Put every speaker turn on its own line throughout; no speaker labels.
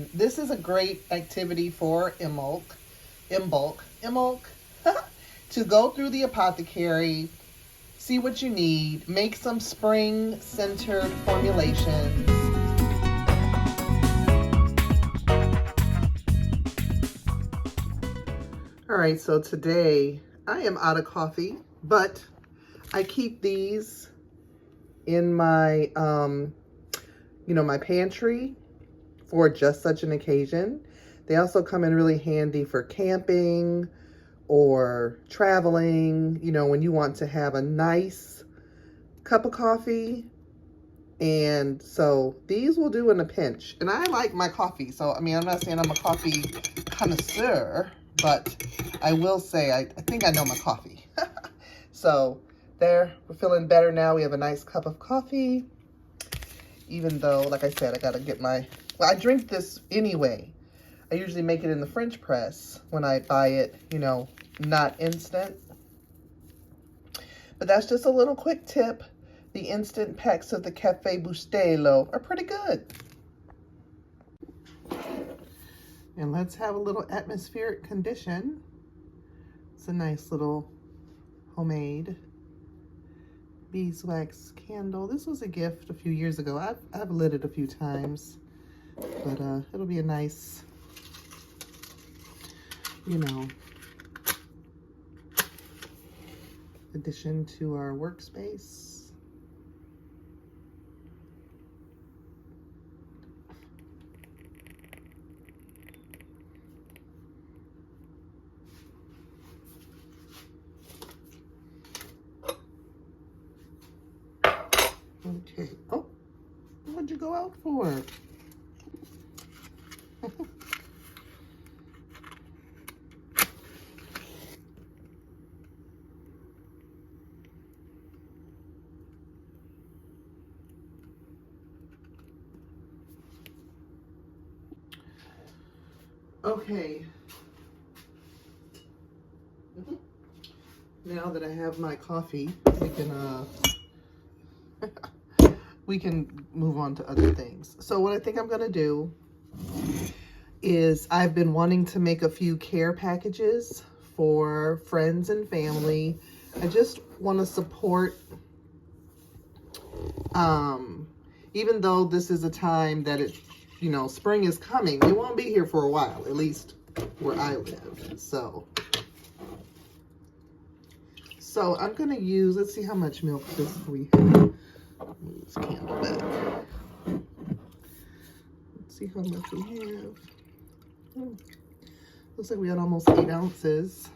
This is a great activity for Imbolc, to go through the apothecary, see what you need, make some spring-centered formulations. All right, so today I am out of coffee, but I keep these in my, my pantry for just such an occasion. They also come in really handy for camping or traveling, when you want to have a nice cup of coffee. And so these will do in a pinch. And I like my coffee. So, I'm not saying I'm a coffee connoisseur, but I will say I think I know my coffee. So there, we're feeling better now. We have a nice cup of coffee. Even though, like I said, I got to get well, I drink this anyway. I usually make it in the French press when I buy it, not instant. But that's just a little quick tip. The instant packs of the Cafe Bustelo are pretty good. And let's have a little atmospheric condition. It's a nice little homemade beeswax candle. This was a gift a few years ago. I've lit it a few times, but it'll be a nice, addition to our workspace. Okay. Oh, what'd you go out for? Okay. Now that I have my coffee, we can move on to other things. So what I think I'm gonna do is I've been wanting to make a few care packages for friends and family. I just want to support, even though this is a time that spring is coming, it won't be here for a while, at least where I live. So I'm going to use, let's see how much milk we have. This candle back. Let's see how much we have. Oh, looks like we had almost 8 ounces.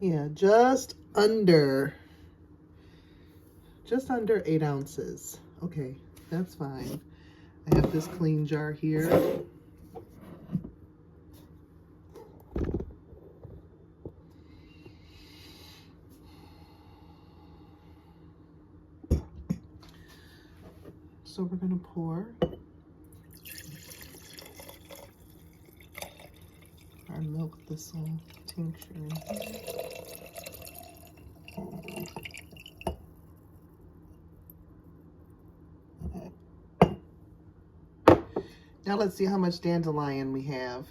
Yeah, just under 8 ounces. Okay, that's fine. I have this clean jar here. So we're gonna pour our milk thistle tincture in here. Now let's see how much dandelion we have.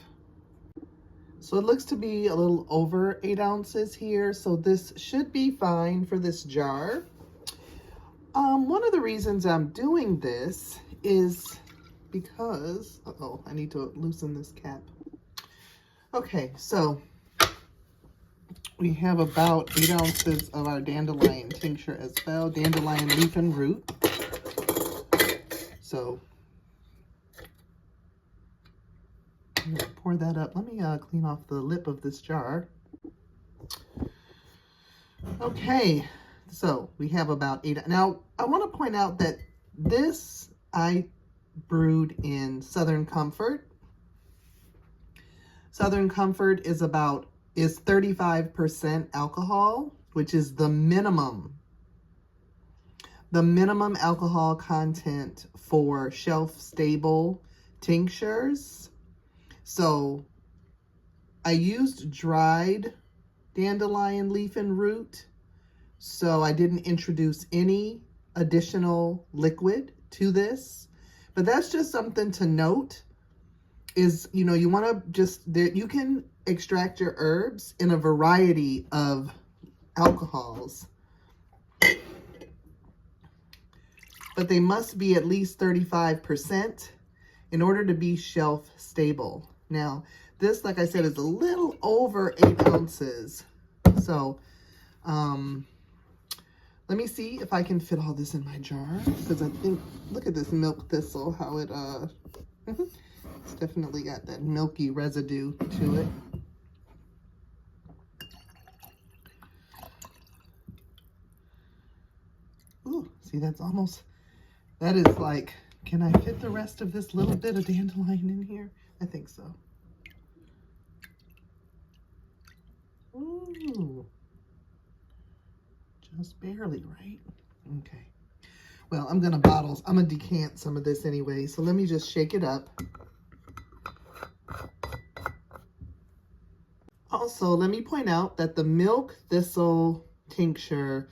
So it looks to be a little over 8 ounces here, so this should be fine for this jar. One of the reasons I'm doing this is because, I need to loosen this cap. Okay, so we have about 8 ounces of our dandelion tincture as well, dandelion leaf and root. So I'm gonna pour that up. Let me clean off the lip of this jar. Okay, so we have about 8. Now, I want to point out that this I brewed in Southern Comfort. Southern Comfort is 35% alcohol, which is the minimum alcohol content for shelf-stable tinctures. So I used dried dandelion leaf and root, so I didn't introduce any additional liquid to this, but that's just something to note is, you know, you want to just, you can extract your herbs in a variety of alcohols, but they must be at least 35% in order to be shelf stable. Now, this, like I said, is a little over 8 ounces. So, let me see if I can fit all this in my jar, because I think, look at this milk thistle, how it, it's definitely got that milky residue to it. Ooh, see, that's almost, that is like, can I fit the rest of this little bit of dandelion in here? I think so. Ooh. Just barely, right? Okay. Well, I'm going to decant some of this anyway, so let me just shake it up. Also, let me point out that the milk thistle tincture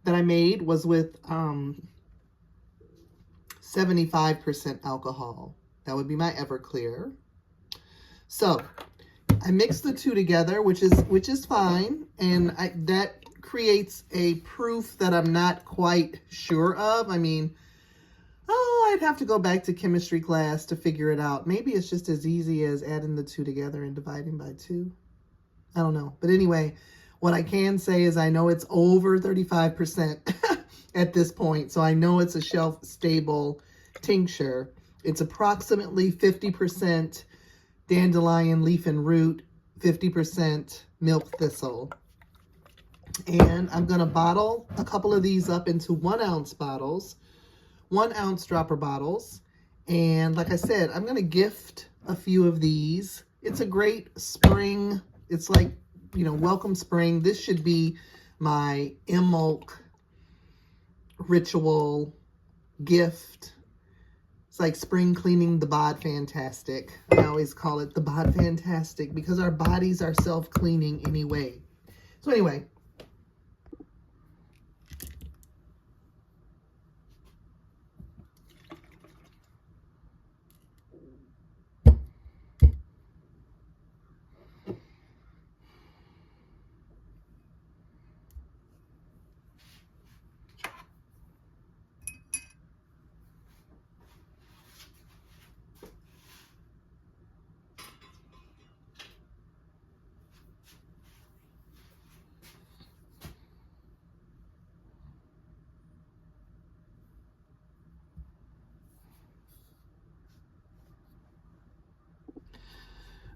that I made was with 75% alcohol. That would be my Everclear. So I mixed the two together, which is fine, and that creates a proof that I'm not quite sure of. I mean, I'd have to go back to chemistry class to figure it out. Maybe it's just as easy as adding the two together and dividing by 2. I don't know. But anyway, what I can say is I know it's over 35% at this point. So I know it's a shelf stable tincture. It's approximately 50% dandelion leaf and root, 50% milk thistle. And I'm going to bottle a couple of these up into 1 ounce bottles, 1 ounce dropper bottles. And like I said, I'm going to gift a few of these. It's a great spring. It's like, you know, welcome spring. This should be my Emulk ritual gift. It's like spring cleaning the bod fantastic. I always call it the bod fantastic because our bodies are self-cleaning anyway. So anyway.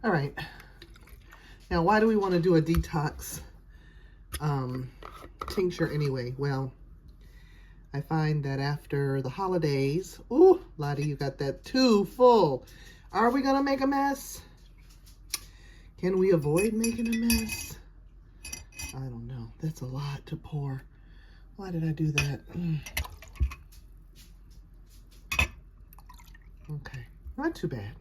All right. Now, why do we want to do a detox tincture anyway? Well, I find that after the holidays, ooh, Lottie, you got that too full. Are we going to make a mess? Can we avoid making a mess? I don't know. That's a lot to pour. Why did I do that? Okay, not too bad.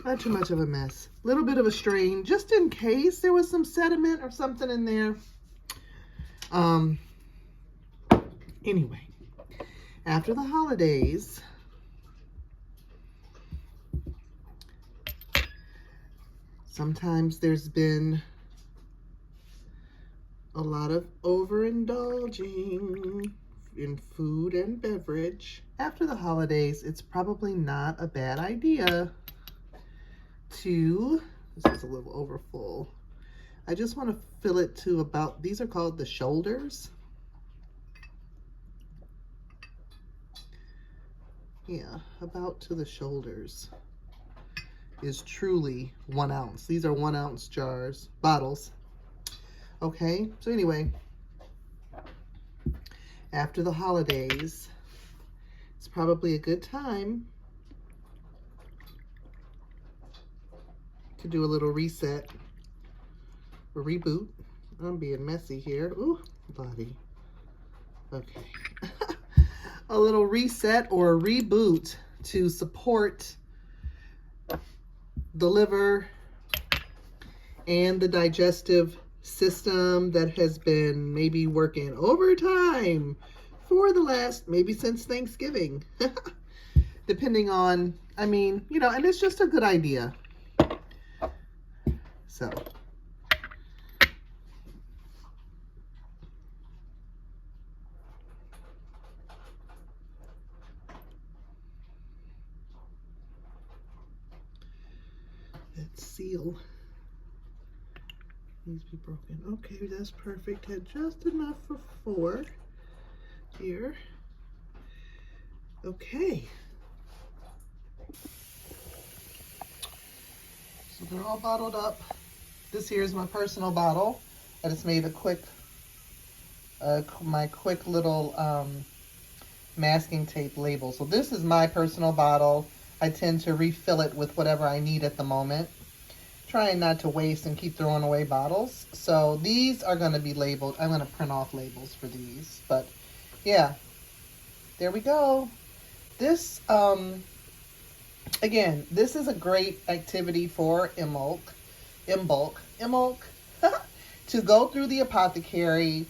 Not too much of a mess. Little bit of a strain, just in case there was some sediment or something in there. Anyway, after the holidays, sometimes there's been a lot of overindulging in food and beverage. After the holidays, it's probably not a bad idea to, this is a little over full. I just want to fill it to about, these are called the shoulders. Yeah, about to the shoulders is truly 1 ounce. These are 1 ounce jars, bottles. Okay, so anyway, after the holidays, it's probably a good time to do a little reset or reboot. I'm being messy here. Ooh, body. Okay. A little reset or a reboot to support the liver and the digestive system that has been maybe working overtime for the last, maybe since Thanksgiving. Depending on, I mean, you know, and it's just a good idea. So. That seal needs to be broken. Okay, that's perfect. Had just enough for 4 here. Okay. So they're all bottled up. This here is my personal bottle. I just made a quick, my quick little masking tape label. So this is my personal bottle. I tend to refill it with whatever I need at the moment. Trying not to waste and keep throwing away bottles. So these are going to be labeled. I'm going to print off labels for these. But yeah, there we go. This, again, this is a great activity for Imulk, to go through the apothecary,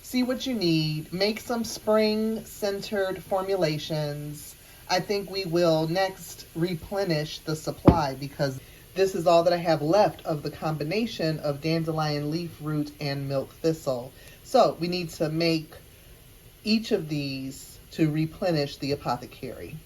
see what you need, make some spring-centered formulations. I think we will next replenish the supply because this is all that I have left of the combination of dandelion leaf root and milk thistle. So we need to make each of these to replenish the apothecary.